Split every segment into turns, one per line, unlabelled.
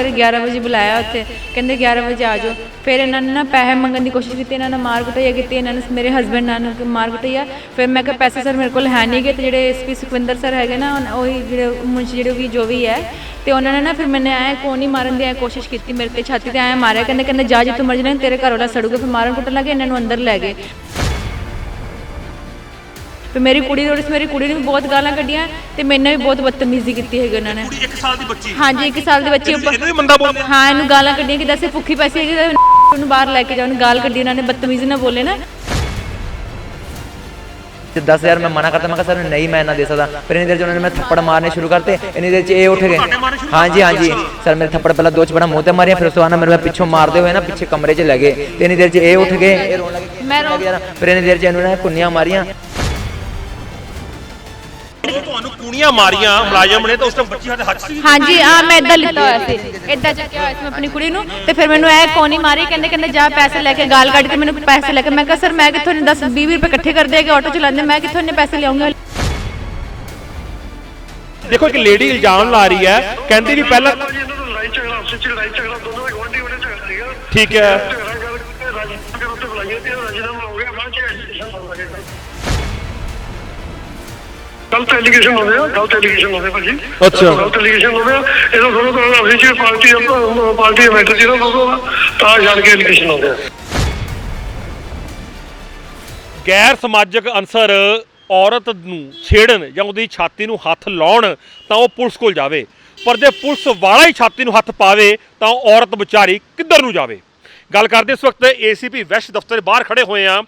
सवेरे 11 बजे बुलाया उत्थे, कहंदे 11 बजे आ जाओ। फिर इन्होंने ना पैसे मंगन की कोशिश की, इन्होंने मार कुटाई की, इन्होंने मेरे हसबैंड ने मार कुटाई। फिर मैं कहा पैसे सर मेरे को है नहीं गए, तो जो SP सुखविंदर सर है ना, वही जो मुंशी जो भी है, तो उन्होंने ना फिर मैंने आए कौन ही मारन की कोशिश की, मेरे ते छाती ते आए मारे, कहते जा जितों मर्जी ना तेरे घर वाला सड़ूगा। फिर मारन कुटन लगे, इन्होंने अंदर लै गए। फिर मेरी कुड़ी ने भी बहुत गालां कड्डियां, तो मैंने भी बहुत बदतमीजी की है उन्होंने। हाँ जी 1 साल की बच्ची हाँ इन्हू गालां कड्डियां कि दस भुखी पैसी है, बाहर लैके जाओ, गाल कड्डी उन्होंने, बदतमीजी ना बोले ना।
10,000 मैं मना करता, मैं कहा सर नहीं मैं इतना दे सकता। फिर इन्नी देर उन्होंने मैं थप्पड़ मारने शुरू करते, इन्नी देर ये उठ गए। हाँ जी सर मेरे थप्पड़ पहले 2 चपड़ा मुँह ते मारिया, फिर उस बाद मेरे पिछों मारते हुए ना पीछे कमरे च लगे। तो इन्नी देर ये उठ गए, फिर इन्नी देर इन्होंने कुन्नियां मारियां।
हाँ जी मैं इदा लिता हुआ सी, इदा चुक्या हुआ सी मैं अपनी कुड़ी नूं, ते फिर मैनूं ऐ कोनी मारी, कहंदे जा पैसे लैके, गाल कढ के मैनूं पैसे लैके। मैं कहा सर मैं कित्थों 10-20 रुपए इकट्ठे कर देगा ऑटो चलाते, मैं कित्थों इन्ने पैसे लियाऊंगा।
देखो एक लेडी इल्जाम ला रही है, कहती भी पहला ठीक है
गलत एलीगेशन होते हैं, गलत एलीगेशन होते हैं भाजी।
अच्छा
गलत एलीगेशन होते हैं, ਇਹਦਾ ਥੋੜਾ ਥੋੜਾ ਆਪਣੀ ਜੀ ਪਾਰਟੀ ਮੈਟਰ ਜਿਹੜਾ ਥੋੜਾ ਤਾਂ ਜਾਣ ਕੇ ਐਲੀਗੇਸ਼ਨ ਹੁੰਦੇ ਆ।
ਗੈਰ ਸਮਾਜਿਕ ਅਨਸਰ ਔਰਤ ਨੂੰ ਛੇੜਨ ਜਾਂ ਉਹਦੀ ਛਾਤੀ ਨੂੰ ਹੱਥ ਲਾਉਣ ਤਾਂ ਉਹ ਪੁਲਿਸ ਕੋਲ ਜਾਵੇ, ਪਰ ਜੇ ਪੁਲਿਸ ਵਾਲਾ ਹੀ ਛਾਤੀ ਨੂੰ ਹੱਥ ਪਾਵੇ ਤਾਂ ਉਹ ਔਰਤ ਵਿਚਾਰੀ ਕਿੱਧਰ ਨੂੰ ਜਾਵੇ। ਗੱਲ ਕਰਦੇ ਇਸ ਵਕਤ ACP ਵੈਸਟ ਦਫ਼ਤਰ ਦੇ ਬਾਹਰ ਖੜੇ ਹੋਏ ਆ,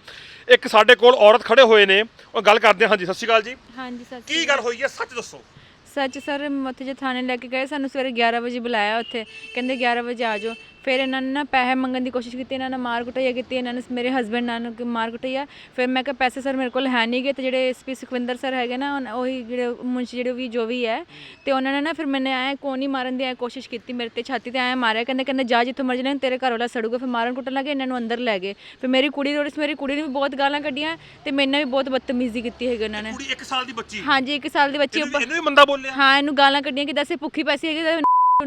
ਇੱਕ ਸਾਡੇ ਕੋਲ ਔਰਤ ਖੜੇ ਹੋਏ ਨੇ, ਉਹ ਗੱਲ ਕਰਦੇ ਹਾਂ। ਹਾਂਜੀ ਸਤਿ ਸ਼੍ਰੀ ਅਕਾਲ ਜੀ।
हाँ जी सर
ਕੀ ਗੱਲ ਹੋਈ ਹੈ ਸੱਚ ਦੱਸੋ।
सच सर उत्थे जो थाने लैके गए, सानू सवेरे 11 बजे बुलाया उत्थे, कहंदे 11 बजे आ जाओ। फिर इन्होंने ना पैसे मंगन की कोशिश की, इन्होंने मार कुटाई की, इन्होंने मेरे हसबैंड ने मार कुटाई। फिर मैं कहा पैसे सर मेरे को है नहीं गए, तो जो SP सुखविंदर सर है ना, वही जो मुंशी जो भी है, तो उन्होंने ना फिर मैंने आए कौन ही मारन की कोशिश की, मेरे ते छाती ते आए मारे, कहते जा जितों मर्जी ना तेरे घर वाला सड़ूगा। फिर मारन कुटन लगे, इन्होंने अंदर लै गए। फिर मेरी कुड़ी ने भी बहुत गालां कड्डियां, तो मैंने भी बहुत बदतमीजी की है उन्होंने।
1 साल ਦੀ ਬੱਚੀ
हाँ जी 1 साल की बच्ची
ਇਹਨੂੰ ਵੀ ਮੰਦਾ ਬੋਲਿਆ।
हाँ इन्हू गालां कड्डियां कि दस भुखी पैसी है,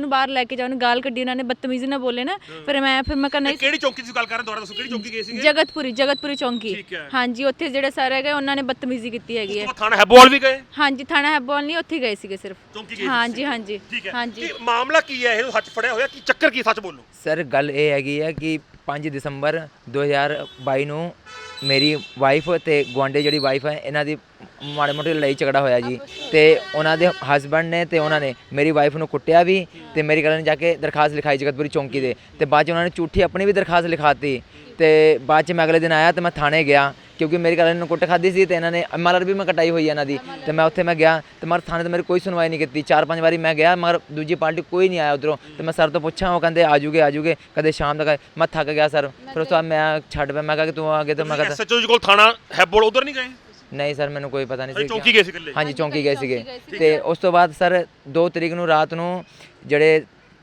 बाहर लैके जाओ, गाल कड्डी उन्होंने, बदतमीजी ना बोले ना। फिर मैं कहना
ਕਿਹੜੀ ਚੌਂਕੀ ਦੀ ਗੱਲ ਕਰ ਰਹੇ ਦੁਬਾਰਾ ਦੱਸੋ, ਕਿਹੜੀ ਚੌਂਕੀ ਗਏ ਸੀਗੇ।
जगतपुरी चौंकी। हाँ जी उत्थे ਜਿਹੜੇ ਸਰ ਹੈਗੇ ਉਹਨਾਂ ਨੇ ਬਦਤਮੀਜ਼ੀ ਕੀਤੀ ਹੈਗੀ ਹੈ।
ਥਾਣਾ ਹੈਬੋਵਾਲ ਵੀ ਗਏ।
हाँ जी थाना हैबोल नहीं, ਉੱਥੇ ਗਏ ਸੀਗੇ ਸਿਰਫ
ਚੌਂਕੀ ਗਏ।
हाँ जी
ਠੀਕ ਹੈ।
हाँ जी
ਕੀ ਮਾਮਲਾ ਕੀ ਹੈ, ਇਹਨੂੰ ਸੱਚ ਫੜਿਆ ਹੋਇਆ ਕੀ ਚੱਕਰ ਕੀ, ਸੱਚ ਬੋਲੋ।
ਸਰ ਗੱਲ ਇਹ ਹੈਗੀ ਹੈ ਕਿ 5 ਦਸੰਬਰ 2022 ਨੂੰ ਮੇਰੀ ਵਾਈਫ ਤੇ ਗੁਆਂਢੀ ਜਿਹੜੀ ਵਾਈਫ ਹੈ, ਇਹਨਾਂ ਦੀ ਮਾੜੇ ਮੋਟੇ ਲੜਾਈ ਝਗੜਾ ਹੋਇਆ ਜੀ, ਤੇ ਉਹਨਾਂ ਦੇ ਹਸਬੈਂਡ ਨੇ ਤੇ ਉਹਨਾਂ ਨੇ ਮੇਰੀ ਵਾਈਫ ਨੂੰ ਕੁੱਟਿਆ ਵੀ, ਤੇ ਮੇਰੀ ਗੱਲ ਨੇ ਜਾ ਕੇ ਦਰਖਾਸਤ ਲਿਖਾਈ ਜਗਤਪੁਰੀ ਚੌਂਕੀ ਦੇ, ਤੇ ਬਾਅਦ 'ਚ ਉਹਨਾਂ ਨੇ ਝੂਠੀ ਆਪਣੀ ਵੀ ਦਰਖਾਸਤ ਲਿਖਾਤੀ। ਤੇ ਬਾਅਦ 'ਚ ਮੈਂ ਅਗਲੇ ਦਿਨ ਆਇਆ ਤੇ ਮੈਂ ਥਾਣੇ ਗਿਆ, ਕਿਉਂਕਿ ਮੇਰੀ ਗੱਲ ਨੂੰ ਕੁੱਟ ਖਾਧੀ ਸੀ, ਤੇ ਇਹਨਾਂ ਨੇ MLR ਵੀ ਮੈਂ ਕਟਾਈ ਹੋਈ ਇਹਨਾਂ ਦੀ। ਤੇ ਮੈਂ ਉੱਥੇ ਮੈਂ ਗਿਆ, ਤੇ ਮਗਰ ਥਾਣੇ ਤੇ ਮੇਰੀ ਕੋਈ ਸੁਣਵਾਈ ਨਹੀਂ ਕੀਤੀ। 4-5 ਵਾਰੀ ਮੈਂ ਗਿਆ, ਮਗਰ ਦੂਜੀ ਪਾਰਟੀ ਕੋਈ ਨਹੀਂ ਆਇਆ ਉੱਧਰੋਂ। ਤੇ ਮੈਂ ਸਰ ਤੋਂ ਪੁੱਛਾਂ, ਉਹ ਕਹਿੰਦੇ ਆ ਜੂਗੇ ਕਦੇ ਸ਼ਾਮ ਤੱਕ। ਮੈਂ ਥੱਕ ਗਿਆ ਸਰ, ਫਿਰ ਉਸ ਤੋਂ ਬਾਅਦ ਮੈਂ ਛੱਡ ਪਿਆ। ਮੈਂ ਕਿਹਾ ਕਿ ਤੂੰ ਆ ਗਿਆ, ਤੇ ਮੈਂ ਕਹਿੰਦਾ
SHO ਕੋਲ ਥਾਣਾ ਹੈਬੋਵਾਲ ਉਧਰ ਨਹੀਂ ਗਏ।
ਨਹੀਂ ਸਰ ਮੈਨੂੰ ਕੋਈ ਪਤਾ ਨਹੀਂ ਸੀ।
ਚੌਂਕੀ ਗਏ ਸੀ ਇਕੱਲੇ।
ਹਾਂਜੀ ਚੌਂਕੀ ਗਏ ਸੀਗੇ। ਤੇ ਉਸ ਤੋਂ ਬਾਅਦ ਸਰ 2 ਤਰੀਕ ਨੂੰ ਰਾਤ ਨੂੰ ਜਿਹੜੇ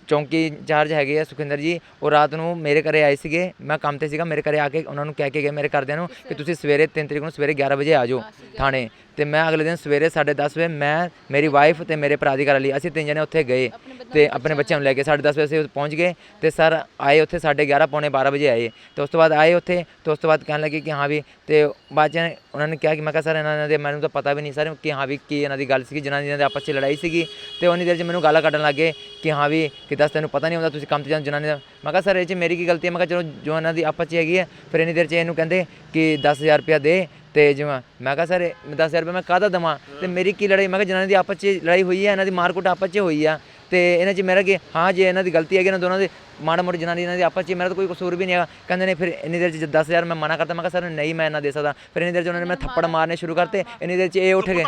ਚੌਂਕੀ ਇੰਚਾਰਜ ਹੈਗੇ ਆ ਸੁਖਿੰਦਰ ਜੀ, ਉਹ ਰਾਤ ਨੂੰ ਮੇਰੇ ਘਰੇ ਆਏ ਸੀਗੇ। ਮੈਂ ਕੰਮ ਤੇ ਸੀਗਾ, ਮੇਰੇ ਘਰੇ ਆ ਕੇ ਉਹਨਾਂ ਨੂੰ ਕਹਿ ਕੇ ਗਏ ਮੇਰੇ ਘਰਦਿਆਂ ਨੂੰ ਕਿ ਤੁਸੀਂ ਸਵੇਰੇ 3 ਤਰੀਕ ਨੂੰ ਸਵੇਰੇ 11 ਵਜੇ ਆ ਜਾਓ ਥਾਣੇ। ਤੇ ਮੈਂ ਅਗਲੇ ਦਿਨ ਸਵੇਰੇ 10:30 ਵਜੇ ਮੈਂ, ਮੇਰੀ ਵਾਈਫ ਤੇ ਮੇਰੇ ਭਰਾ ਦੀ ਘਰ ਵਾਲੀ, ਅਸੀਂ 3 ਜਣੇ ਉੱਥੇ ਗਏ, ਤੇ ਆਪਣੇ ਬੱਚਿਆਂ ਨੂੰ ਲੈ ਕੇ 10:30 ਵਜੇ ਅਸੀਂ ਪਹੁੰਚ ਗਏ। ਤੇ ਸਰ ਆਏ ਉੱਥੇ 11:30 ਪੌਣੇ 12 ਵਜੇ ਆਏ। ਤੇ ਉਸ ਤੋਂ ਬਾਅਦ ਆਏ ਉੱਥੇ, ਤੇ ਉਸ ਤੋਂ ਬਾਅਦ ਕਹਿਣ ਲੱਗੇ ਕਿ ਹਾਂ ਵੀ, ਤੇ ਬਾਅਦ 'ਚ ਉਹਨਾਂ ਨੇ ਕਿਹਾ ਕਿ ਮੈਂ ਕਿਹਾ ਸਰ ਇਹਨਾਂ ਦੇ ਮੈਨੂੰ ਤਾਂ ਪਤਾ ਵੀ ਨਹੀਂ ਸਰ ਕਿ ਹਾਂ ਵੀ ਕੀ ਇਹਨਾਂ ਦੀ ਗੱਲ ਸੀਗੀ, ਜਿਨ੍ਹਾਂ ਦੀ ਆਪਸ 'ਚ ਲੜਾਈ ਸੀਗੀ। ਤੇ ਉਨੀ ਦੇਰ 'ਚ ਮੈਨੂੰ ਗਾਲਾਂ ਕੱਢਣ ਲੱਗੇ ਕਿ ਹਾਂ ਵੀ ਕਿ ਦੱਸ ਤੈਨੂੰ ਪਤਾ ਨਹੀਂ ਹੁੰਦਾ, ਤੁਸੀਂ ਕੰਮ ਤੇ ਜਾਂਦੇ ਜਨਾਨੀ ਦਾ। ਮੈਂ ਕਿਹਾ ਸਰ ਇਹ 'ਚ ਮੇਰੀ ਕੀ ਗਲਤੀ ਹੈ। ਮੈਂ ਕਿਹਾ ਚਲੋ ਜੋ ਇਹਨਾਂ ਦੀ ਆਪਸ 'ਚ ਹੈਗੀ ਹੈ। ਫਿਰ ਇੰਨੀ ਦੇਰ 'ਚ ਇਹਨੂੰ ਕਹਿੰਦੇ ਕਿ 10,000 ਰੁਪਇਆ ਦੇ, ਤੇ ਜਿਵੇਂ ਮੈਂ ਕਿਹਾ ਸਰ 10,000 ਰੁਪਏ ਮੈਂ ਕਾਹਦਾ ਦੇਵਾਂ, ਤੇ ਮੇਰੀ ਕੀ ਲੜਾਈ। ਮੈਂ ਕਿਹਾ ਜਨਾਨੀ ਦੀ ਆਪਸ 'ਚ ਲੜਾਈ ਹੋਈ ਹੈ, ਇਹਨਾਂ ਦੀ ਮਾਰਕੁੱਟ ਆਪਸ 'ਚ ਹੋਈ ਆ, ਤੇ ਇਹਨਾਂ 'ਚ ਮੇਰਾ ਕਿ ਹਾਂ ਜੇ ਇਹਨਾਂ ਦੀ ਗਲਤੀ ਹੈਗੀ ਨਾ ਦੋਨਾਂ ਦੀ, ਮਾੜਾ ਮੋਟੀ ਜਨਾਨੀ ਇਹਨਾਂ ਦੀ ਆਪਸ 'ਚ, ਮੇਰਾ ਤਾਂ ਕੋਈ ਕਸੂਰ ਵੀ ਨਹੀਂ ਹੈਗਾ। ਕਹਿੰਦੇ ਨੇ ਫਿਰ ਇੰਨੀ ਦੇਰ 'ਚ 10,000 ਮੈਂ ਮਨਾ ਕਰਤਾ। ਮੈਂ ਕਿਹਾ ਸਰ ਨਹੀਂ ਮੈਂ ਇਹਨਾਂ ਦੇ ਸਕਦਾ। ਫਿਰ ਇੰਨੀ ਦੇਰ 'ਚ ਉਹਨਾਂ ਨੇ ਮੈਂ ਥੱਪੜ ਮਾਰਨੇ ਸ਼ੁਰੂ ਕਰਤੇ। ਇੰਨੀ ਦੇਰ 'ਚ ਇਹ ਉੱਠ ਗਏ।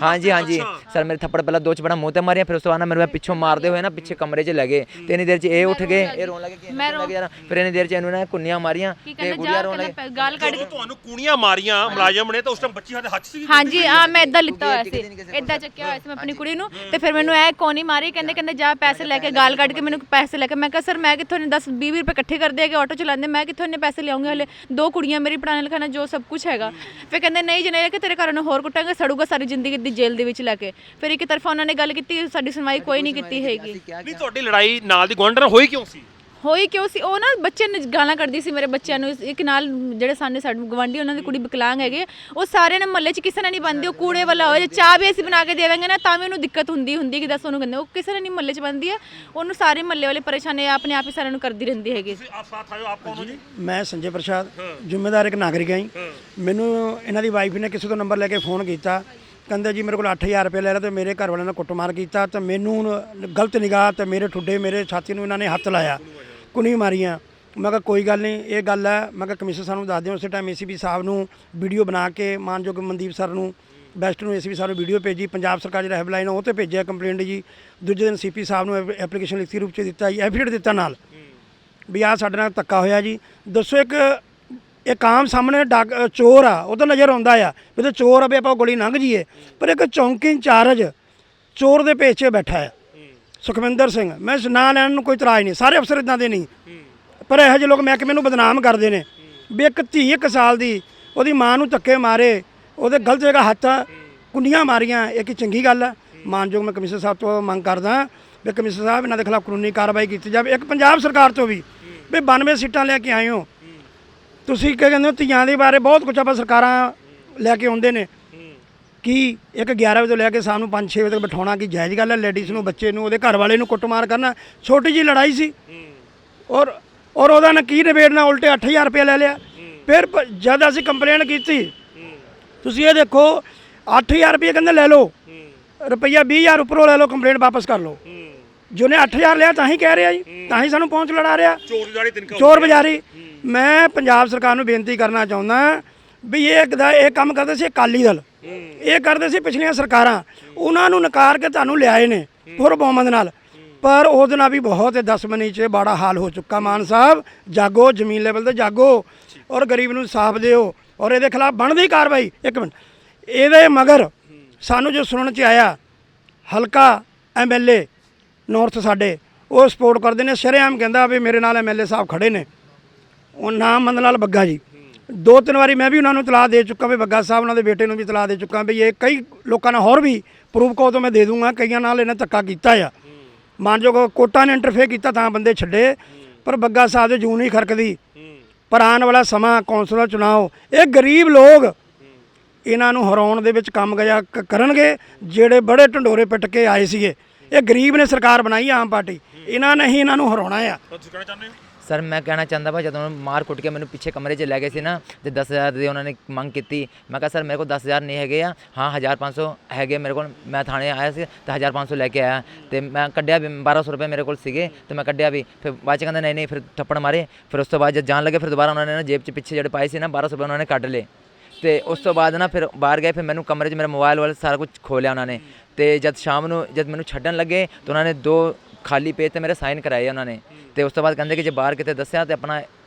ਹਾਂਜੀ ਸਰ ਮੇਰੇ ਥੱਪੜ ਪਹਿਲਾਂ 2 ਚਪੜਾ ਮੂੰਹ ਤੇ ਮਾਰੀਆਂ, ਫਿਰ ਉਸ ਤੋਂ ਬਾਅਦ ਮੇਰੇ ਪਿੱਛੋਂ ਮਾਰਦੇ ਹੋਏ ਨਾ ਪਿੱਛੇ ਕਮਰੇ 'ਚ ਲੈ ਗਏ। ਤੇ ਇੰਨੀ ਦੇਰ 'ਚ ਇਹ ਉੱਠ ਗਏ, ਇਹ ਰੋਣ ਲੱਗੇ ਕਿ ਫਿਰ ਇੰਨੀ ਦੇਰ 'ਚ ਇਹਨੂੰ ਨਾ ਕੁੰਨੀਆਂ ਮਾਰੀਆਂ, ਤੇ ਗੁੜੀਆ ਰੋਣ ਲੱਗੇ।
ਗਾਲ ਕੱਢ ਕੇ
ਤੁਹਾਨੂੰ ਕੁਣੀਆਂ ਮਾਰੀਆਂ ਮੁਲਾਜ਼ਮ ਨੇ, ਤਾਂ ਉਸ ਟਾਈਮ ਬੱਚੀ ਸਾਡੇ ਹੱਥ ਸੀ।
हाँ जी मैं इदा लिता हुआ सी, इदा चुक्या हुआ सी मैं अपनी कुड़ी नूं, ते फिर मैनूं ऐ कोनी मारी, कहंदे ਕਹਿੰਦੇ ਜਾ ਪੈਸੇ ਲੈ ਕੇ, ਗਾਲ ਕੱਢ ਕੇ ਮੈਨੂੰ ਪੈਸੇ ਲੈ ਕੇ। ਮੈਂ ਕਿਹਾ ਸਰ ਮੈਂ ਕਿੱਥੋਂ ਨੇ 10-20 ਰੁਪਏ ਇਕੱਠੇ ਕਰਦੇ ਹੈਗੇ ਆਟੋ ਚਲਾਉਂਦੇ, ਮੈਂ ਕਿੱਥੋਂ ਇੰਨੇ ਪੈਸੇ ਲਿਆਉਂਗੇ, ਹਲੇ 2 ਕੁੜੀਆਂ ਮੇਰੀ ਪੜਾਉਣ ਲਿਖਾਉਣਾ ਜੋ ਸਭ ਕੁਝ ਹੈਗਾ। ਫਿਰ ਕਹਿੰਦੇ ਨਹੀਂ ਜੇ ਨਹੀਂ ਲੈ ਕੇ ਤੇਰੇ ਘਰ ਨੂੰ ਹੋਰ ਕੁੱਟਾਂਗੇ, ਸੜੂਗਾ ਸਾਰੀ ਜ਼ਿੰਦਗੀ ਦੀ ਜੇਲ੍ਹ ਦੇ ਵਿੱਚ ਲੈ ਕੇ। ਫਿਰ ਇੱਕ ਤਰਫਾ ਉਹਨਾਂ ਨੇ ਗੱਲ ਕੀਤੀ, ਸਾਡੀ ਸੁਣਵਾਈ ਕੋਈ ਨਹੀਂ ਕੀਤੀ ਹੈਗੀ।
ਨਹੀਂ ਤੁਹਾਡੀ ਲੜਾਈ ਨਾਲ ਦੀ ਗੁਆਂਢਣ ਨਾਲ ਹੋਈ ਕਿਉਂ ਸੀ?
ਹੋਈ ਕਿਉਂ ਸੀ, ਉਹ ਨਾ ਬੱਚੇ ਨੇ ਗਾਲਾਂ ਕੱਢਦੀ ਸੀ ਮੇਰੇ ਬੱਚਿਆਂ ਨੂੰ। ਇੱਕ ਨਾਲ ਜਿਹੜੇ ਸਾਡੇ ਗਵਾਂਢੀ ਉਹਨਾਂ ਦੀ ਕੁੜੀ ਵਿਕਲਾਂਗ ਹੈਗੇ, ਉਹ ਸਾਰੇ ਨੇ ਮਹੱਲੇ 'ਚ ਕਿਸੇ ਨੇ ਨਹੀਂ ਬੰਦੀ। ਉਹ ਕੂੜੇ ਵਾਲਾ ਹੋਏ, ਚਾਹ ਵੀ ਅਸੀਂ ਬਣਾ ਕੇ ਦੇਵਾਂਗੇ ਨਾ ਤਾਂ ਵੀ ਉਹਨੂੰ ਦਿੱਕਤ ਹੁੰਦੀ ਕਿ ਦੱਸ ਉਹਨੂੰ ਕਹਿੰਦੇ, ਉਹ ਕਿਸੇ ਨੇ ਨਹੀਂ ਮਹੱਲੇ 'ਚ ਬੰਦੀ ਹੈ। ਉਹਨੂੰ ਸਾਰੇ ਮਹੱਲੇ ਵਾਲੇ ਪਰੇਸ਼ਾਨ ਹੈ, ਆਪਣੇ ਆਪ ਹੀ ਸਾਰਿਆਂ ਨੂੰ ਕਰਦੀ ਰਹਿੰਦੀ ਹੈਗੀ।
ਆਪ ਸਾਥ ਆਇਓ, ਆਪ ਕੌਣ ਹੋ ਜੀ?
ਮੈਂ ਸੰਜੇ ਪ੍ਰਸਾਦ, ਜ਼ਿੰਮੇਦਾਰ ਇੱਕ ਨਾਗਰਿਕ ਹਾਂ ਜੀ। ਮੈਨੂੰ ਇਹਨਾਂ ਦੀ ਵਾਈਫ ਨੇ ਕਿਸੇ ਤੋਂ ਨੰਬਰ ਲੈ ਕੇ ਫੋਨ ਕੀਤਾ, ਕਹਿੰਦੇ ਜੀ ਮੇਰੇ ਕੋਲ 8000 ਰੁਪਏ ਲੈ ਰਿਹਾ ਤੇ ਮੇਰੇ ਘਰ ਵਾਲਿਆਂ ਨੇ ਕੁੱਟਮਾਰ ਕੀਤਾ ਤੇ ਮੈਨੂੰ ਗਲਤ ਨਿਗਾਹ ਤੇ ਮੇਰੇ ਠੁੱਡੇ ਮੇਰੇ ਛਾਤੀ ਨੂੰ ਇਹਨਾਂ ਨੇ ਹੱਥ ਲਾਇਆ, ਕੁਣੀ ਮਾਰੀਆਂ। ਮੈਂ ਕਿਹਾ ਕੋਈ ਗੱਲ ਨਹੀਂ, ਇਹ ਗੱਲ ਹੈ। ਮੈਂ ਕਿਹਾ ਕਮਿਸ਼ਨਰ ਸਾਹਿਬ ਨੂੰ ਦੱਸ ਦਿਓ। ਉਸੇ ਟਾਈਮ ACP ਸਾਹਿਬ ਨੂੰ ਵੀਡੀਓ ਬਣਾ ਕੇ ਮਾਨਯੋਗ ਮਨਦੀਪ ਸਰ ਨੂੰ, ਬੈਸਟ ਨੂੰ ACP ਸਾਹਿਬ ਨੂੰ ਵੀਡੀਓ ਭੇਜੀ। ਪੰਜਾਬ ਸਰਕਾਰ ਜਿਹੜਾ ਹੈਲਪਲਾਈਨ ਉਹ 'ਤੇ ਭੇਜਿਆ ਕੰਪਲੇਂਟ ਜੀ। ਦੂਜੇ ਦਿਨ CP ਸਾਹਿਬ ਨੂੰ ਐਪਲੀਕੇਸ਼ਨ ਲਿਖਤੀ ਰੂਪ 'ਚ ਦਿੱਤਾ ਜੀ, ਐਫੀਡੇਵਿਟ ਦਿੱਤਾ ਨਾਲ ਵੀ ਆਹ ਸਾਡੇ ਨਾਲ ਧੱਕਾ ਹੋਇਆ ਜੀ। ਦੱਸੋ ਇੱਕ ਆਮ ਸਾਹਮਣੇ ਚੋਰ ਆ, ਉਹ ਤਾਂ ਨਜ਼ਰ ਆਉਂਦਾ ਆ ਵੀ ਤਾਂ ਚੋਰ ਆ ਵੀ ਆਪਾਂ ਗੋਲੀ ਲੰਘ ਜੀਏ, ਪਰ ਇੱਕ ਚੌਂਕੀ ਇੰਚਾਰਜ ਚੋਰ ਦੇ ਭੇਸ 'ਚ ਬੈਠਾ ਆ ਸੁਖਵਿੰਦਰ ਸਿੰਘ। ਮੈਂ ਨਾਂ ਲੈਣ ਨੂੰ ਕੋਈ ਇਤਰਾਜ਼ ਨਹੀਂ, ਸਾਰੇ ਅਫਸਰ ਇਦਾਂ ਦੇ ਨਹੀਂ, ਪਰ ਇਹੋ ਜਿਹੇ ਲੋਕ ਮਹਿਕਮੇ ਨੂੰ ਬਦਨਾਮ ਕਰਦੇ ਨੇ ਵੀ ਇੱਕ ਧੀ 1 ਸਾਲ ਦੀ ਉਹਦੀ ਮਾਂ ਨੂੰ ਧੱਕੇ ਮਾਰੇ, ਉਹਦੇ ਗਲਤ ਜਗ੍ਹਾ ਹੱਥ ਕੁੰਡੀਆਂ ਮਾਰੀਆਂ, ਇਹ ਕੀ ਚੰਗੀ ਗੱਲ ਹੈ? ਮਾਨਯੋਗ ਮੈਂ ਕਮਿਸ਼ਨਰ ਸਾਹਿਬ ਤੋਂ ਮੰਗ ਕਰਦਾ ਵੀ ਕਮਿਸ਼ਨਰ ਸਾਹਿਬ ਇਹਨਾਂ ਦੇ ਖਿਲਾਫ ਕਾਨੂੰਨੀ ਕਾਰਵਾਈ ਕੀਤੀ ਜਾਵੇ। ਇੱਕ ਪੰਜਾਬ ਸਰਕਾਰ ਤੋਂ ਵੀ 92 ਸੀਟਾਂ ਲੈ ਕੇ ਆਏ ਹੋ ਤੁਸੀਂ, ਕੀ ਕਹਿੰਦੇ ਹੋ ਧੀਆਂ ਦੇ ਬਾਰੇ ਬਹੁਤ ਕੁਝ ਆਪਾਂ ਸਰਕਾਰਾਂ ਲੈ ਕੇ ਆਉਂਦੇ ਨੇ, ਕੀ ਇੱਕ 11 ਵਜੇ ਤੋਂ ਲੈ ਕੇ ਸ਼ਾਮ ਨੂੰ 5-6 ਵਜੇ ਤੱਕ ਬਿਠਾਉਣਾ ਕੀ ਜਾਇਜ਼ ਗੱਲ ਹੈ? ਲੇਡੀਜ਼ ਨੂੰ, ਬੱਚੇ ਨੂੰ, ਉਹਦੇ ਘਰ ਵਾਲੇ ਨੂੰ ਕੁੱਟਮਾਰ ਕਰਨਾ, ਛੋਟੀ ਜੀ ਲੜਾਈ ਸੀ ਔਰ ਉਹਦਾ ਨਾ ਕੀ ਨਿਬੇੜਨਾ, ਉਲਟੇ 8000 ਰੁਪਏ ਲੈ ਲਿਆ। ਫਿਰ ਜਦ ਅਸੀਂ ਕੰਪਲੇਂਟ ਕੀਤੀ, ਤੁਸੀਂ ਇਹ ਦੇਖੋ 8000 ਰੁਪਏ ਕਹਿੰਦੇ ਲੈ ਲਓ, ਰੁਪਈਆ 20000 ਉੱਪਰੋਂ ਲੈ ਲਓ, ਕੰਪਲੇਂਟ ਵਾਪਸ ਕਰ ਲਓ। ਜਿਹਨੇ 8000 ਲਿਆ ਤਾਂ ਹੀ ਕਹਿ ਰਿਹਾ ਜੀ, ਤਾਂ ਹੀ ਸਾਨੂੰ ਪਹੁੰਚ ਲੜਾ ਰਿਹਾ, ਚੋਰ ਬਜ਼ਾਰੀ। ਮੈਂ ਪੰਜਾਬ ਸਰਕਾਰ ਨੂੰ ਬੇਨਤੀ ਕਰਨਾ ਚਾਹੁੰਦਾ ਵੀ ਇਹ ਕੰਮ ਕਰਦੇ ਸੀ ਅਕਾਲੀ ਦਲ, ਇਹ ਕਰਦੇ ਸੀ ਪਿਛਲੀਆਂ ਸਰਕਾਰਾਂ, ਉਹਨਾਂ ਨੂੰ ਨਕਾਰ ਕੇ ਤੁਹਾਨੂੰ ਲਿਆਏ ਨੇ ਪੁਰ ਬਹੁਮਤ ਨਾਲ, ਪਰ ਉਹਦੇ ਨਾਲ ਵੀ ਬਹੁਤ 10 ਮਹੀਨੇ 'ਚ ਬੜਾ ਹਾਲ ਹੋ ਚੁੱਕਾ। ਮਾਨ ਸਾਹਿਬ ਜਾਗੋ, ਜ਼ਮੀਨ ਲੈਵਲ ਤੇ ਜਾਗੋ ਔਰ ਗਰੀਬ ਨੂੰ ਸਾਫ ਦਿਓ ਔਰ ਇਹਦੇ ਖਿਲਾਫ ਬਣਦੀ ਕਾਰਵਾਈ। ਇੱਕ ਮਿੰਟ, ਇਹਦੇ ਮਗਰ ਸਾਨੂੰ ਜੋ ਸੁਣਨ 'ਚ ਆਇਆ, ਹਲਕਾ MLA ਨਾਰਥ ਸਾਡੇ ਉਹ ਸਪੋਰਟ ਕਰਦੇ ਨੇ, ਸ਼ਰੇਆਮ ਕਹਿੰਦਾ ਵੀ ਮੇਰੇ ਨਾਲ MLA ਸਾਹਿਬ ਖੜੇ ਨੇ, ਉਹ ਨਾਮ ਮੰਨ ਲਾਲ ਬੱਗਾ ਜੀ। 2-3 ਵਾਰੀ ਮੈਂ ਵੀ ਉਹਨਾਂ ਨੂੰ ਇਤਲਾਹ ਦੇ ਚੁੱਕਾ ਵੀ ਬੱਗਾ ਸਾਹਿਬ ਉਹਨਾਂ ਦੇ ਬੇਟੇ ਨੂੰ ਵੀ ਇਤਲਾਹ ਦੇ ਚੁੱਕਾ ਵੀ ਇਹ ਕਈ ਲੋਕਾਂ ਨਾਲ ਹੋਰ ਵੀ ਪ੍ਰੂਫ ਕੋ ਤੋਂ ਮੈਂ ਦੇ ਦੂੰਗਾ, ਕਈਆਂ ਨਾਲ ਇਹਨੇ ਧੱਕਾ ਕੀਤਾ ਆ। ਮਾਨਯੋਗ ਕੋਰਟਾਂ ਨੇ ਇੰਟਰਫੇਅਰ ਕੀਤਾ ਤਾਂ ਬੰਦੇ ਛੱਡੇ, ਪਰ ਬੱਗਾ ਸਾਹਿਬ ਦੇ ਜੂੰ ਨਹੀਂ ਖਰਕਦੀ। ਪਰ ਆਉਣ ਵਾਲਾ ਸਮਾਂ ਕੌਂਸਲਰ ਚੁਣਾਓ, ਇਹ ਗਰੀਬ ਲੋਕ ਇਹਨਾਂ ਨੂੰ ਹਰਾਉਣ ਦੇ ਵਿੱਚ ਕੰਮ ਗਿਆ ਕਰਨਗੇ। ਜਿਹੜੇ ਬੜੇ ਢੰਡੋਰੇ ਪਿੱਟ ਕੇ ਆਏ ਸੀਗੇ, ਇਹ ਗਰੀਬ ਨੇ ਸਰਕਾਰ ਬਣਾਈ ਆਮ ਪਾਰਟੀ, ਇਹਨਾਂ ਨੇ ਹੀ ਇਹਨਾਂ ਨੂੰ ਹਰਾਉਣਾ ਆ।
ਸਰ ਮੈਂ ਕਹਿਣਾ ਚਾਹੁੰਦਾ ਵਾ, ਜਦੋਂ ਮਾਰ ਕੁੱਟ ਕੇ ਮੈਨੂੰ ਪਿੱਛੇ ਕਮਰੇ 'ਚ ਲੈ ਗਏ ਸੀ ਨਾ ਤੇ 10000 ਦੀ ਉਹਨਾਂ ਨੇ ਮੰਗ ਕੀਤੀ। ਮੈਂ ਕਿਹਾ ਸਰ ਮੇਰੇ ਕੋਲ 10000 ਨਹੀਂ ਹੈਗੇ ਆ, ਹਾਂ 1500 ਹੈਗੇ ਮੇਰੇ ਕੋਲ। ਮੈਂ ਥਾਣੇ ਆਇਆ ਸੀ ਤੇ 1500 ਲੈ ਕੇ ਆਇਆ ਤੇ ਮੈਂ ਕੱਢਿਆ ਵੀ 1200 ਰੁਪਏ ਮੇਰੇ ਕੋਲ ਸੀਗੇ ਤੇ ਮੈਂ ਕੱਢਿਆ ਵੀ। ਫਿਰ ਬਾਅਦ 'ਚ ਕਹਿੰਦਾ ਨਹੀਂ ਫਿਰ ਥੱਪੜ ਮਾਰੇ। ਫਿਰ ਉਸ ਤੋਂ ਬਾਅਦ ਜਦ ਜਾਣ ਲੱਗੇ ਫਿਰ ਦੁਬਾਰਾ ਉਹਨਾਂ ਨੇ ਨਾ ਜੇਬ 'ਚ ਪਿੱਛੇ ਜਿਹੜੇ ਪਾਏ ਸੀ ਨਾ 1200 ਰੁਪਏ ਉਹਨਾਂ ਨੇ ਕੱਢ ਲਏ ਤੇ ਉਸ ਤੋਂ ਬਾਅਦ ਨਾ ਫਿਰ ਬਾਹਰ ਗਏ। ਫਿਰ ਮੈਨੂੰ ਕਮਰੇ 'ਚ ਮੇਰਾ ਮੋਬਾਈਲ ਵਾਲਾ ਸਾਰਾ ਕੁਝ ਖੋਲਿਆ ਉਹਨਾਂ ਨੇ ਤੇ ਜਦ ਸ਼ਾਮ ਨੂੰ ਜਦ ਮੈਨੂੰ ਛੱਡਣ ਲੱਗੇ ਤਾਂ ਉਹਨਾਂ ਨੇ 2 ਖਾਲੀ ਪੇਜ ਤੇ ਮੇਰੇ ਸਾਈਨ ਕਰਾਏ ਉਹਨਾਂ ਨੇ ਤੇ ਉਸ ਤੋਂ ਬਾਅਦ ਕਹਿੰਦੇ ਕਿ ਜੇ ਬਾਹਰ ਕਿਤੇ ਦੱਸਿਆ ਤੇ ਆਪਣਾ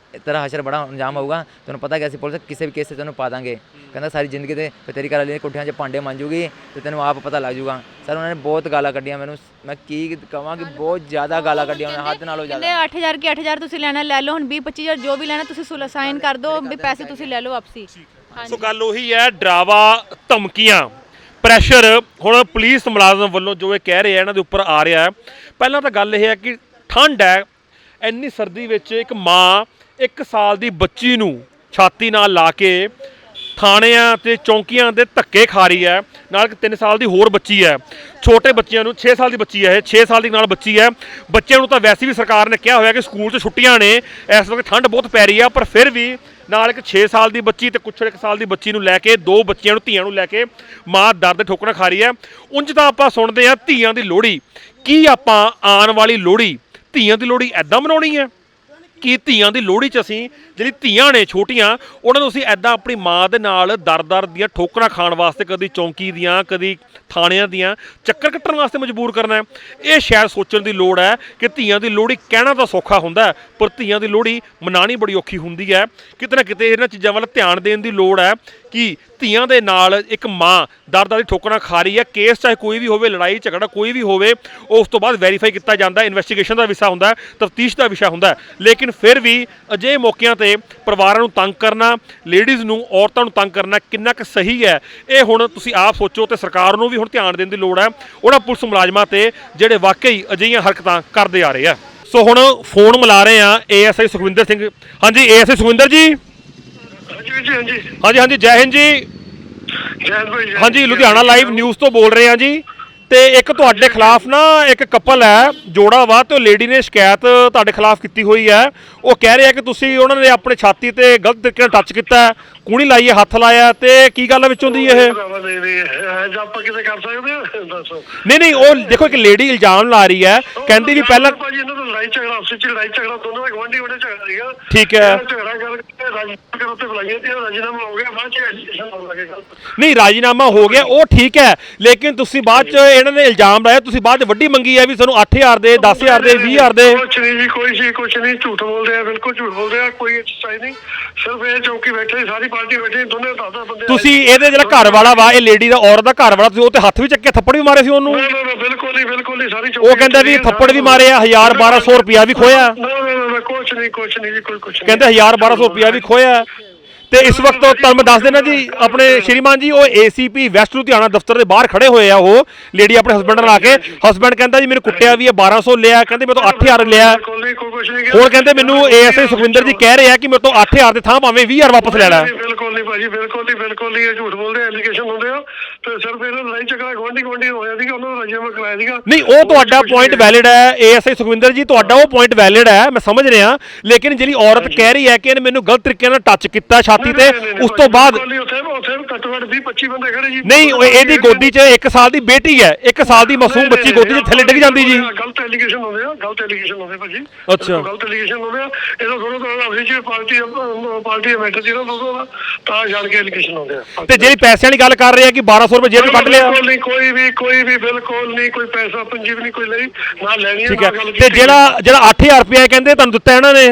ਤੇਰਾ ਹਸ਼ਰ ਬੜਾ ਅੰਜਾਮ ਹੋਊਗਾ, ਤੁਹਾਨੂੰ ਪਤਾ ਕਿ ਅਸੀਂ ਪੁਲਿਸ ਕਿਸੇ ਵੀ ਕੇਸ 'ਤੇ ਤੈਨੂੰ ਪਾ ਦਾਂਗੇ। ਕਹਿੰਦਾ ਸਾਰੀ ਜ਼ਿੰਦਗੀ ਤੇ ਫਿਰ ਤੇਰੀ ਘਰ ਵਾਲੀ ਕੁੱਠਿਆਂ 'ਚ ਭਾਂਡੇ ਮਾਂਜੂਗੀ ਤੇ ਤੈਨੂੰ ਆਪ ਪਤਾ ਲੱਗ ਜੂਗਾ। ਸਰ ਉਹਨਾਂ ਨੇ ਬਹੁਤ ਗਾਲਾਂ ਕੱਢੀਆਂ ਮੈਨੂੰ, ਮੈਂ ਕੀ ਕਹਾਂ ਕਿ ਬਹੁਤ ਜ਼ਿਆਦਾ ਗਾਲਾਂ ਕੱਢੀਆਂ ਉਹਨਾਂ ਨੇ, ਹੱਦ ਨਾਲੋਂ ਜ਼ਿਆਦਾ।
ਕਹਿੰਦੇ 8000 ਕੀ 8000 ਤੁਸੀਂ ਲੈਣਾ ਲੈ ਲਓ, ਹੁਣ 20-25,000 ਜੋ ਵੀ ਲੈਣਾ ਤੁਸੀਂ ਸਾਈਨ ਕਰ ਦਿਓ ਵੀ ਪੈਸੇ ਤੁਸੀਂ ਲੈ ਲਓ ਆਪਸੀ।
ਸੋ ਗੱਲ ਉਹੀ ਹੈ, ਡਰਾਵਾ, ਧਮਕੀਆਂ, ਪ੍ਰੈਸ਼ਰ ਹੁਣ ਪੁਲਿਸ ਮੁਲਾਜ਼ਮ ਵੱਲੋਂ ਜੋ ਇਹ ਕਹਿ ਰਹੇ ਆ ਇਹਨਾਂ ਦੇ ਉੱਪਰ ਆ ਰਿਹਾ ਹੈ। ਪਹਿਲਾਂ ਤਾਂ ਗੱਲ ਇਹ ਹੈ ਕਿ ਠੰਡ ਹੈ, ਇੰਨੀ ਸਰਦੀ ਵਿੱਚ ਇੱਕ ਮਾਂ 1 ਸਾਲ ਦੀ ਬੱਚੀ ਨੂੰ ਛਾਤੀ ਨਾਲ ਲਾ ਕੇ ਥਾਣਿਆਂ ਤੇ ਚੌਂਕੀਆਂ ਦੇ ਧੱਕੇ ਖਾ ਰਹੀ ਹੈ। ਨਾਲ ਇੱਕ 3 ਸਾਲ ਦੀ ਹੋਰ ਬੱਚੀ ਹੈ, ਛੋਟੇ ਬੱਚਿਆਂ ਨੂੰ 6 ਸਾਲ ਦੀ ਬੱਚੀ ਹੈ, ਇਹ 6 ਸਾਲ ਦੀ ਨਾਲ ਬੱਚੀ ਹੈ। ਬੱਚਿਆਂ ਨੂੰ ਤਾਂ ਵੈਸੇ ਵੀ ਸਰਕਾਰ ਨੇ ਕਿਹਾ ਹੋਇਆ ਕਿ ਸਕੂਲ 'ਚ ਛੁੱਟੀਆਂ ਨੇ, ਇਸ ਵਕਤ ਠੰਡ ਬਹੁਤ ਪੈ ਰਹੀ ਆ, ਪਰ ਫਿਰ ਵੀ ਨਾਲ ਇੱਕ 6 ਸਾਲ ਦੀ ਬੱਚੀ ਤੇ ਕੁਛੜ 1 ਸਾਲ ਦੀ ਬੱਚੀ ਨੂੰ ਲੈ ਕੇ 2 ਬੱਚਿਆਂ ਨੂੰ, ਧੀਆਂ ਨੂੰ ਲੈ ਕੇ ਮਾਂ ਦਰ ਦੇ ਠੋਕਰਾਂ ਖਾ ਰਹੀ ਹੈ। ਉਂਝ ਤਾਂ ਆਪਾਂ ਸੁਣਦੇ ਹਾਂ ਧੀਆਂ ਦੀ ਲੋਹੜੀ, ਕੀ ਆਪਾਂ ਆਉਣ ਵਾਲੀ ਲੋਹੜੀ ਧੀਆਂ ਦੀ ਲੋਹੜੀ ਐਦਾਂ ਮਨਾਉਣੀ ਹੈ ਕਿ ਧੀਆਂ ਦੀ ਲੋਹੜੀ 'ਚ ਅਸੀਂ ਜਿਹੜੀ ਧੀਆਂ ਨੇ ਛੋਟੀਆਂ ਉਹਨਾਂ ਨੂੰ ਅਸੀਂ ਐਦਾਂ ਆਪਣੀ ਮਾਂ ਦੇ ਨਾਲ ਦਰ-ਦਰ ਦੀਆਂ ਠੋਕਰਾਂ ਖਾਣ ਵਾਸਤੇ, ਕਦੀ ਚੌਂਕੀ ਦੀਆਂ, ਕਦੀ ਥਾਣਿਆਂ ਦੀਆਂ ਚੱਕਰ ਕੱਟਣ ਵਾਸਤੇ ਮਜਬੂਰ ਕਰਨਾ ਹੈ। ਇਹ ਸ਼ਾਇਦ ਸੋਚਣ ਦੀ ਲੋੜ ਹੈ ਕਿ ਧੀਆਂ ਦੀ ਲੋਹੜੀ ਕਹਿਣਾ ਤਾਂ ਸੌਖਾ ਹੁੰਦਾ ਹੈ, ਪਰ ਧੀਆਂ ਦੀ ਲੋਹੜੀ ਮਨਾਉਣੀ ਬੜੀ ਔਖੀ ਹੁੰਦੀ ਹੈ। ਕਿਤੇ ਨਾ ਕਿਤੇ ਇਹਨਾਂ ਚੀਜ਼ਾਂ ਵੱਲ ਧਿਆਨ ਦੇਣ ਦੀ ਲੋੜ ਹੈ ਕਿ ਧੀਆਂ ਦੇ ਨਾਲ ਇੱਕ ਮਾਂ ਦਰ-ਦਰ ਦੀ ਠੋਕਰਾਂ ਖਾ ਰਹੀ ਹੈ। ਕੇਸ ਚਾਹੇ ਕੋਈ ਵੀ ਹੋਵੇ, ਲੜਾਈ ਝਗੜਾ ਕੋਈ ਵੀ ਹੋਵੇ, ਉਸ ਤੋਂ ਬਾਅਦ ਵੈਰੀਫਾਈ ਕੀਤਾ ਜਾਂਦਾ, ਇਨਵੈਸਟੀਗੇਸ਼ਨ ਦਾ ਵਿਸ਼ਾ ਹੁੰਦਾ, ਤਫਤੀਸ਼ ਦਾ ਵਿਸ਼ਾ ਹੁੰਦਾ, ਲੇਕਿਨ ਫਿਰ ਵੀ ਅਜਿਹੇ ਮੌਕਿਆਂ ਤੇ ਪਰਿਵਾਰਾਂ ਨੂੰ ਤੰਗ ਕਰਨਾ, ਲੇਡੀਜ਼ ਨੂੰ, ਔਰਤਾਂ ਨੂੰ ਤੰਗ ਕਰਨਾ ਕਿੰਨਾ ਕੁ ਸਹੀ ਹੈ, ਇਹ ਹੁਣ ਤੁਸੀਂ ਆਪ ਸੋਚੋ। ਤੇ ਸਰਕਾਰ ਨੂੰ ਵੀ ਹੁਣ ਧਿਆਨ ਦੇਣ ਦੀ ਲੋੜ ਹੈ ਉਹਨਾਂ ਪੁਲਿਸ ਮੁਲਾਜ਼ਮਾਂ ਤੇ ਜਿਹੜੇ ਵਾਕਈ ਅਜਿਹੀਆਂ ਹਰਕਤਾਂ ਕਰਦੇ ਆ ਰਹੇ ਆ। ਸੋ ਹੁਣ ਫੋਨ ਮਿਲਾ ਰਹੇ ਆ ASI ਸੁਖਵਿੰਦਰ ਸਿੰਘ। ਹਾਂਜੀ ASI ਸੁਖਵਿੰਦਰ ਜੀ। ਹਾਂਜੀ ਹਾਂਜੀ, ਜੈ ਹਿੰਦ ਜੀ। ਹਾਂਜੀ, ਲੁਧਿਆਣਾ ਲਾਈਵ ਨਿਊਜ਼ ਤੋਂ ਬੋਲ ਰਹੇ ਆ ਜੀ। ਤੇ ਇੱਕ ਤੁਹਾਡੇ ਖਿਲਾਫ ਨਾ ਇੱਕ ਕਪਲ ਹੈ, ਜੋੜਾ ਵਾ, ਤੇ ਉਹ ਲੇਡੀ ਨੇ ਸ਼ਿਕਾਇਤ ਤੁਹਾਡੇ ਖਿਲਾਫ ਕੀਤੀ ਹੋਈ ਹੈ। ਉਹ ਕਹਿ ਰਿਹਾ ਕਿ ਤੁਸੀਂ ਉਹਨਾਂ ਨੇ ਆਪਣੇ ਛਾਤੀ ਤੇ ਗਲਤ ਤਰੀਕੇ ਨਾਲ ਟੱਚ ਕੀਤਾ, ਕੂਣੀ ਲਾਈ ਹੈ, ਹੱਥ ਲਾਇਆ, ਤੇ ਕੀ ਗੱਲ ਵਿੱਚ ਹੁੰਦੀ ਇਹ?
ਆਪਾਂ ਕਿਤੇ ਕਰ ਸਕਦੇ ਹਾਂ, ਦੱਸੋ।
ਨਹੀਂ, ਉਹ ਦੇਖੋ ਇੱਕ ਲੇਡੀ ਇਲਜ਼ਾਮ ਲਾ ਰਹੀ ਹੈ, ਕਹਿੰਦੀ ਵੀ ਪਹਿਲਾਂ
ਭਾਜੀ ਇਹਨਾਂ ਦਾ ਲੜਾਈ ਝਗੜਾ, ਆਪਸ ਵਿੱਚ ਲੜਾਈ ਝਗੜਾ, ਦੋਨਾਂ ਦਾ ਗਵਾਂਢੀ ਉਹਨੇ ਝਗੜਾ ਸੀਗਾ।
ਠੀਕ ਹੈ।
ਝਗੜਾ ਕਰਕੇ ਰਾਜੀਨਾਮਾ ਕਰੋ ਤੇ ਬੁਲਾਈਏ ਤੇ ਰਾਜੀਨਾਮਾ ਹੋ ਗਿਆ, ਬਾਅਦ ਚ ਐਜੂਕੇਸ਼ਨ ਹੋਣ ਲੱਗੇਗਾ।
ਨਹੀਂ, ਰਾਜੀਨਾਮਾ ਹੋ ਗਿਆ, ਉਹ ਠੀਕ ਹੈ, ਲੇਕਿਨ ਤੁਸੀਂ ਬਾਅਦ ਚ ਇਹਨਾਂ ਨੇ ਇਲਜ਼ਾਮ ਲਾਇਆ, ਤੁਸੀਂ ਬਾਅਦ ਚ ਵੱਡੀ ਮੰਗੀ ਹੈ ਵੀ ਸਾਨੂੰ 8000 ਦੇ, 10000 ਦੇ, 20000 ਦੇ।
ਕੁਛ ਨਹੀਂ ਜੀ, ਕੁਛ ਨਹੀਂ, ਝੂਠ ਬੋਲਦੇ ਆ, ਬਿਲਕੁਲ ਝੂਠ ਬੋਲਦੇ ਆ, ਕੋਈ ਸੱਚਾਈ ਨਹੀਂ। ਸਿਰਫ ਇਹ ਚੌਕੀ ਬੈਠੇ, ਸਾਰੀ ਪਾਰਟੀ ਬੈਠੀ, ਦੋਨੇ 10 ਬੰਦੇ।
ਤੁਸੀਂ ਇਹਦੇ ਜਿਹੜਾ ਘਰ ਵਾਲਾ ਵਾ, ਇਹ ਲੇਡੀ ਦਾ, ਔਰਤ ਦਾ ਘਰ ਵਾਲਾ, ਤੁਸੀਂ ਉਹ ਤੇ ਹੱਥ ਵੀ ਚੱਕੇ, ਥੱਪੜ ਵੀ ਮਾਰੇ ਸੀ ਉਹਨੂੰ?
ਨਾ, ਬਿਲਕੁਲ ਨਹੀਂ, ਸਾਰੀ ਚੌਕੀ।
ਉਹ ਕਹਿੰਦਾ ਵੀ ਥੱਪੜ ਵੀ ਮਾਰੇ ਆ, 1000-1200 ਰੁਪਇਆ ਵੀ ਖੋਇਆ।
ਨਾ, ਕੁਛ ਨਹੀਂ ਜੀ, ਕੋਈ ਕੁਛ ਨਹੀਂ।
ਕਹਿੰਦੇ 1000-1200 ਰੁਪਇਆ ਵੀ ਖੋਇਆ। ਤੇ ਇਸ ਵਕਤ ਤੁਹਾਨੂੰ ਮੈਂ ਦੱਸ ਦੇਣਾ ਜੀ, ਆਪਣੇ ਸ਼੍ਰੀਮਾਨ ਜੀ, ਉਹ ACP ਵੈਸਟ ਲੁਧਿਆਣਾ ਦਫ਼ਤਰ ਦੇ ਬਾਹਰ ਖੜੇ ਹੋਏ ਆ। ਉਹ ਲੇਡੀ ਆਪਣੇ ਹਸਬੈਂਡ ਨਾਲ ਆ ਕੇ, ਹਸਬੈਂਡ ਕਹਿੰਦਾ ਜੀ ਮੈਨੂੰ ਕੁੱਟਿਆ ਵੀ ਹੈ, 1200 ਲਿਆ, ਕਹਿੰਦੇ ਮੇਰੇ ਤੋਂ 8000 ਲਿਆ। ਹੁਣ ਕਹਿੰਦੇ ਮੈਨੂੰ ASI ਸੁਖਵਿੰਦਰ ਜੀ ਕਹਿ ਰਹੇ ਆ ਕਿ ਮੇਰੇ ਤੋਂ 8000 ਦੇ ਥਾਂ ਭਾਵੇਂ 20000 ਵਾਪਸ ਲੈਣਾ।
ਬਿਲਕੁਲ ਨਹੀਂ ਭਾਜੀ, ਬਿਲਕੁਲ ਨਹੀਂ, ਇਹ ਝੂਠ ਬੋਲਦੇ, ਐਲੀਗੇਸ਼ਨ ਹੁੰਦੇ ਆ। ਤੇ ਸਿਰਫ ਇਹਨਾਂ ਲੜਾਈ ਝਗੜਾ ਗਵਾਂਢੀ ਹੋਇਆ ਸੀਗਾ, ਉਹਨਾਂ ਨੂੰ ਰਾਜੀਨਾਮਾ ਕਰਾਇਆ ਸੀਗਾ।
ਨਹੀਂ, ਉਹ ਤੁਹਾਡਾ ਪੁਆਇੰਟ ਵੈਲਿਡ ਹੈ ASI ਸੁਖਵਿੰਦਰ ਜੀ, ਤੁਹਾਡਾ ਉਹ ਪੁਆਇੰਟ ਵੈਲਿਡ ਹੈ, ਮੈਂ ਸਮਝ ਰਿਹਾ, ਲੇਕਿਨ ਜਿਹੜੀ ਔਰਤ ਕਹਿ ਰਹੀ ਹੈ ਕਿ ਇਹਨੇ ਮੈਨੂੰ ਗਲਤ ਤਰੀਕੇ ਨਾਲ ਟੱਚ ਕੀਤਾ ਛਾਤੀ ਤੇ, ਉਸ ਤੋਂ ਬਾਅਦ
ਉੱਥੇ ਘੱਟੋ ਘੱਟ 20-25 ਬੰਦੇ ਖੜੇ ਜੀ।
ਨਹੀਂ, ਇਹਦੀ ਗੋਦੀ 'ਚ 1 ਸਾਲ ਦੀ ਬੇਟੀ ਹੈ, 1 ਸਾਲ ਦੀ ਮਾਸੂਮ ਬੱਚੀ ਗੋਦੀ 'ਚ ਥੱਲੇ ਡਿੱਗ ਜਾਂਦੀ ਜੀ।
ਗਲਤ ਐਲੀਗੇਸ਼ਨ ਹੁੰਦੇ ਆ, ਭਾਜੀ।
ਅੱਛਾ,
ਗਲਤ ਐਲੀਗੇਸ਼ਨ ਹੁੰਦੇ ਆ, ਇਹਦਾ ਥੋੜਾ ਤਾਂ ਆਪਣੀ ਚ ਪਾਰਟੀ ਮੈਟਰ ਜਿਹੜਾ ਦੋਦੋਂ ਤਾਂ ਜਾਣ ਕੇ ਐਲੀਗੇਸ਼ਨ ਹੁੰਦੇ ਆ।
ਤੇ ਜਿਹੜੀ ਪੈਸਿਆਂ ਦੀ ਗੱਲ ਕਰ ਰਹੇ ਆ ਕਿ 1200 ਰੁਪਏ ਜੇਬ ਤੋਂ ਕੱਢ ਲਿਆ,
ਕੋਈ ਵੀ ਬਿਲਕੁਲ ਨਹੀਂ, ਕੋਈ ਪੈਸਾ ਪੰਜੀ ਵੀ ਨਹੀਂ ਕੋਈ ਲਈ, ਨਾ ਲੈਣੀ ਹੈ।
ਠੀਕ ਹੈ। ਤੇ ਜਿਹੜਾ 8000 ਰੁਪਏ ਕਹਿੰਦੇ ਤੁਹਾਨੂੰ ਦਿੱਤਾ ਇਹਨਾਂ ਨੇ?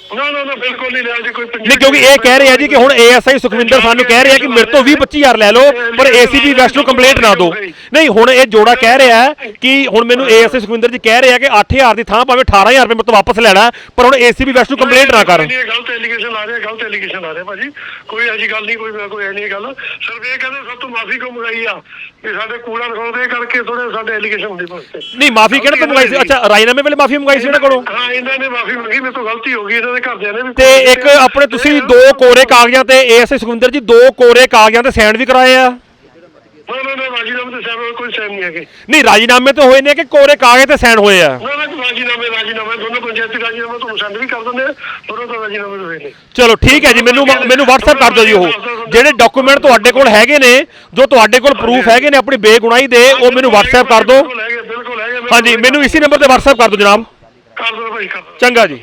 ਨਾ ਬਿਲਕੁਲ ਨਹੀਂ ਲਿਆ ਜੀ, ਕੋਈ ਪੰਜੀ
ਨਹੀਂ, ਕਿਉਂਕਿ ਇਹ ਕਹਿ ਰਹੇ ਆ ਜੀ ਕਿ ਹੁਣ ASI ਸੁਖਵਿੰਦਰ ਸਾਨੂੰ ਕਹਿ ਰਿਹਾ ਕਿ ਮੇਰੇ ਤੋਂ 20-25000 ਲੈ ਲਓ, ਪਰ ACP ਵੈਸਟ ਨੂੰ ਕੰਪਲੇਂਟ ਨਾ ਦਿਓ। ਨਹੀਂ, ਹੁਣ ਇਹ ਜੋੜਾ ਕਹਿ ਰਿਹਾ ਕਿ ਹੁਣ ਮੈਨੂੰ ASI ਸੁਖਵਿੰਦਰ ਜੀ ਕਹਿ ਰਿਹਾ ਕਿ 8000 ਦੀ ਥਾਂ ਭਾਵੇਂ 18000 ਰੁਪਏ ਮੇਰੇ ਤੋਂ ਵਾਪਸ ਲੈਣਾ, ਪਰ ਹੁਣ ACP ਵੈਸਟ ਨੂੰ ਕੰਪਲੇਂਟ ਨਾ ਕਰ।
ਗਲਤ ਐਲੀਗੇਸ਼ਨ ਆ ਰਿਹਾ, ਭਾਜੀ। ਕੋਈ ਐਸੀ ਗੱਲ ਨਹੀਂ, ਕੋਈ ਨਹੀਂ ਗੱਲ। ਸਿਰਫ ਇਹ ਕਹਿੰਦੇ ਸਭ ਤੋਂ ਮਾਫੀ ਕਿਉਂ ਮੰਗਾਈ ਆ ਕਿ ਸਾਡੇ ਕੂੜਾ ਦਿਖਾਉਂਦੇ ਕਰਕੇ ਥੋੜੇ ਸਾਡੇ ਐਲੀਗੇਸ਼ਨ ਹੁੰਦੀ ਪਏ।
ਨਹੀਂ, ਮਾਫੀ ਕਿਹੜੇ ਤੋਂ ਮੰਗਾਈ ਸੀ? ਅੱਛਾ, ਰਾਜੀਨਾਮੇ ਵੇਲੇ ਮਾਫੀ ਮੰਗਾਈ ਸੀ ਇਹਨਾਂ ਕੋਲੋਂ?
ਹਾਂ, ਇਹਨਾਂ ਨੇ ਮਾਫੀ ਮੰਗੀ, ਮੇਰੇ ਤੋਂ ਗਲਤੀ ਹੋ ਗਈ, ਇਹਨਾਂ ਦੇ ਘਰਦਿਆਂ ਨੇ ਵੀ।
ਤੇ ਇੱਕ ਆਪਣੇ ਤੁਸੀਂ 2 ਕੋਰੇ ਕਾਗਜ਼ਾਂ ਤੇ ASI ਸੁਖਵਿੰਦਰ ਜੀ 2 ਕੋਰੇ ਕਾਗਜ਼ਾਂ ਤੇ ਸਾਈਨ ਵੀ ਕਰਾਏ ਆ?
ਨਾ, ਰਾਜੀਨਾਮੇ ਤੇ ਸਾਈਨ ਕੋਈ ਸਾਈਨ ਨਹੀਂ ਹੈਗੇ।
ਨਹੀਂ, ਰਾਜੀਨਾਮੇ ਤੇ ਹੋਏ ਨੇ ਕਿ ਕੋਰੇ ਕਾਗਜ਼ ਤੇ ਸਾਈਨ ਹੋਏ ਆ?
ਨਾ, ਰਾਜੀਨਾਮੇ ਦੋਨੋਂ ਪੰਚਾਇਤੀ ਰਾਜੀਨਾਮੇ ਤੁਹਾਨੂੰ ਸੈਂਡ ਵੀ ਕਰ ਦਿੰਦੇ ਆ, ਦੋਨੋਂ ਤਾਂ ਰਾਜੀਨਾਮੇ ਹੋਏ ਨੇ।
ਚਲੋ ਠੀਕ ਹੈ ਜੀ, ਮੈਨੂੰ WhatsApp ਕਰ ਦਿਓ ਜੀ ਉਹ ਜਿਹੜੇ ਡਾਕੂਮੈਂਟ ਤੁਹਾਡੇ ਕੋਲ ਹੈਗੇ ਨੇ, ਜੋ ਤੁਹਾਡੇ ਕੋਲ ਪ੍ਰੂਫ ਹੈਗੇ ਨੇ ਆਪਣੀ ਬੇਗੁਨਾਹੀ ਦੇ, ਉਹ ਮੈਨੂੰ WhatsApp ਕਰ ਦਿਓ।
ਬਿਲਕੁਲ ਹੈਗੇ।
ਹਾਂਜੀ, ਮੈਨੂੰ ਇਸੇ ਨੰਬਰ ਤੇ WhatsApp ਕਰ ਦਿਓ ਜਨਾਬ।
ਕਰ ਦਿਓ ਭਾਈ, ਕਰ ਦਿਓ।
ਚੰਗਾ ਜੀ।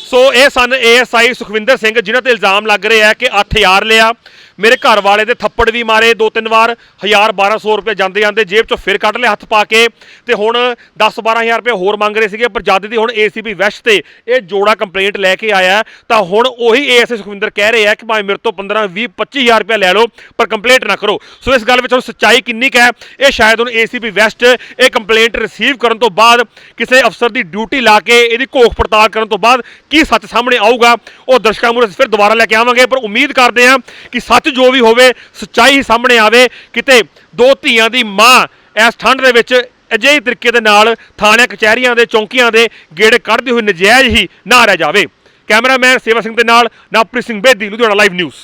ਸੋ ਇਹ ਸਨ ASI ਸੁਖਵਿੰਦਰ ਸਿੰਘ, ਜਿਨ੍ਹਾਂ ਤੇ ਇਲਜ਼ਾਮ ਲੱਗ ਰਿਹਾ ਹੈ ਕਿ 8000 ਲਿਆ, ਮੇਰੇ ਘਰ ਵਾਲੇ ਦੇ ਥੱਪੜ ਵੀ ਮਾਰੇ 2-3 ਵਾਰ, 1000-1200 ਰੁਪਏ ਜਾਂਦੇ ਜੇਬ ਚੋਂ ਫਿਰ ਕੱਢ ਲਿਆ ਹੱਥ ਪਾ ਕੇ, ਤੇ ਹੁਣ 10-12000 ਰੁਪਏ ਹੋਰ ਮੰਗ ਰਹੇ ਸੀਗੇ। ਪਰ ਜਦ ਦੀ ਹੁਣ ACP ਵੈਸਟ ਤੇ ਇਹ ਜੋੜਾ ਕੰਪਲੇਂਟ ਲੈ ਕੇ ਆਇਆ, ਤਾਂ ਹੁਣ ਉਹੀ ASI ਸੁਖਵਿੰਦਰ ਕਹਿ ਰਹੇ ਆ ਕਿ ਭਾਵੇਂ ਮੇਰੇ ਤੋਂ 15-20-25000 ਰੁਪਏ ਲੈ ਲਓ, ਪਰ ਕੰਪਲੇਂਟ ਨਾ ਕਰੋ। ਸੋ ਇਸ ਗੱਲ ਵਿੱਚ ਹੁਣ ਸੱਚਾਈ ਕਿੰਨੀ ਕੁ ਹੈ, ਇਹ ਸ਼ਾਇਦ ਹੁਣ ACP ਵੈਸਟ ਇਹ ਕੰਪਲੇਂਟ ਰਿਸੀਵ ਕਰਨ ਤੋਂ ਬਾਅਦ, ਕਿਸੇ ਅਫਸਰ ਦੀ ਡਿਊਟੀ ਲਾ ਕੇ ਇਹਦੀ ਘੋਖ ਪੜਤਾਲ ਕਰਨ ਤੋਂ ਬਾਅਦ ਕੀ ਸੱਚ ਸਾਹਮਣੇ ਆਊਗਾ, ਉਹ ਦਰਸ਼ਕਾਂ ਮੂਹਰੇ ਫਿਰ ਦੁਬਾਰਾ ਲੈ ਕੇ ਆਵਾਂਗੇ। ਪਰ ਉਮੀਦ ਕਰਦੇ ਹਾਂ ਕਿ ਸੱਚ ਜੋ ਵੀ ਹੋਵੇ, ਸੱਚਾਈ ਸਾਹਮਣੇ ਆਵੇ। ਕਿਤੇ 2 ਧੀਆਂ ਦੀ ਮਾਂ ਇਸ ਠੰਡ ਦੇ ਵਿੱਚ ਅਜਿਹੇ ਤਰੀਕੇ ਦੇ ਨਾਲ ਥਾਣਿਆਂ ਕਚਹਿਰੀਆਂ ਦੇ ਚੌਂਕੀਆਂ ਦੇ ਗੇੜੇ ਕੱਢਦੇ ਹੋਏ ਨਜਾਇਜ਼ ਹੀ ਨਾ ਰਹਿ ਜਾਵੇ। ਕੈਮਰਾਮੈਨ ਸੇਵਾ ਸਿੰਘ ਦੇ ਨਾਲ ਨਵਪ੍ਰੀਤ ਸਿੰਘ ਬੇਦੀ, ਲੁਧਿਆਣਾ ਲਾਈਵ ਨਿਊਜ਼।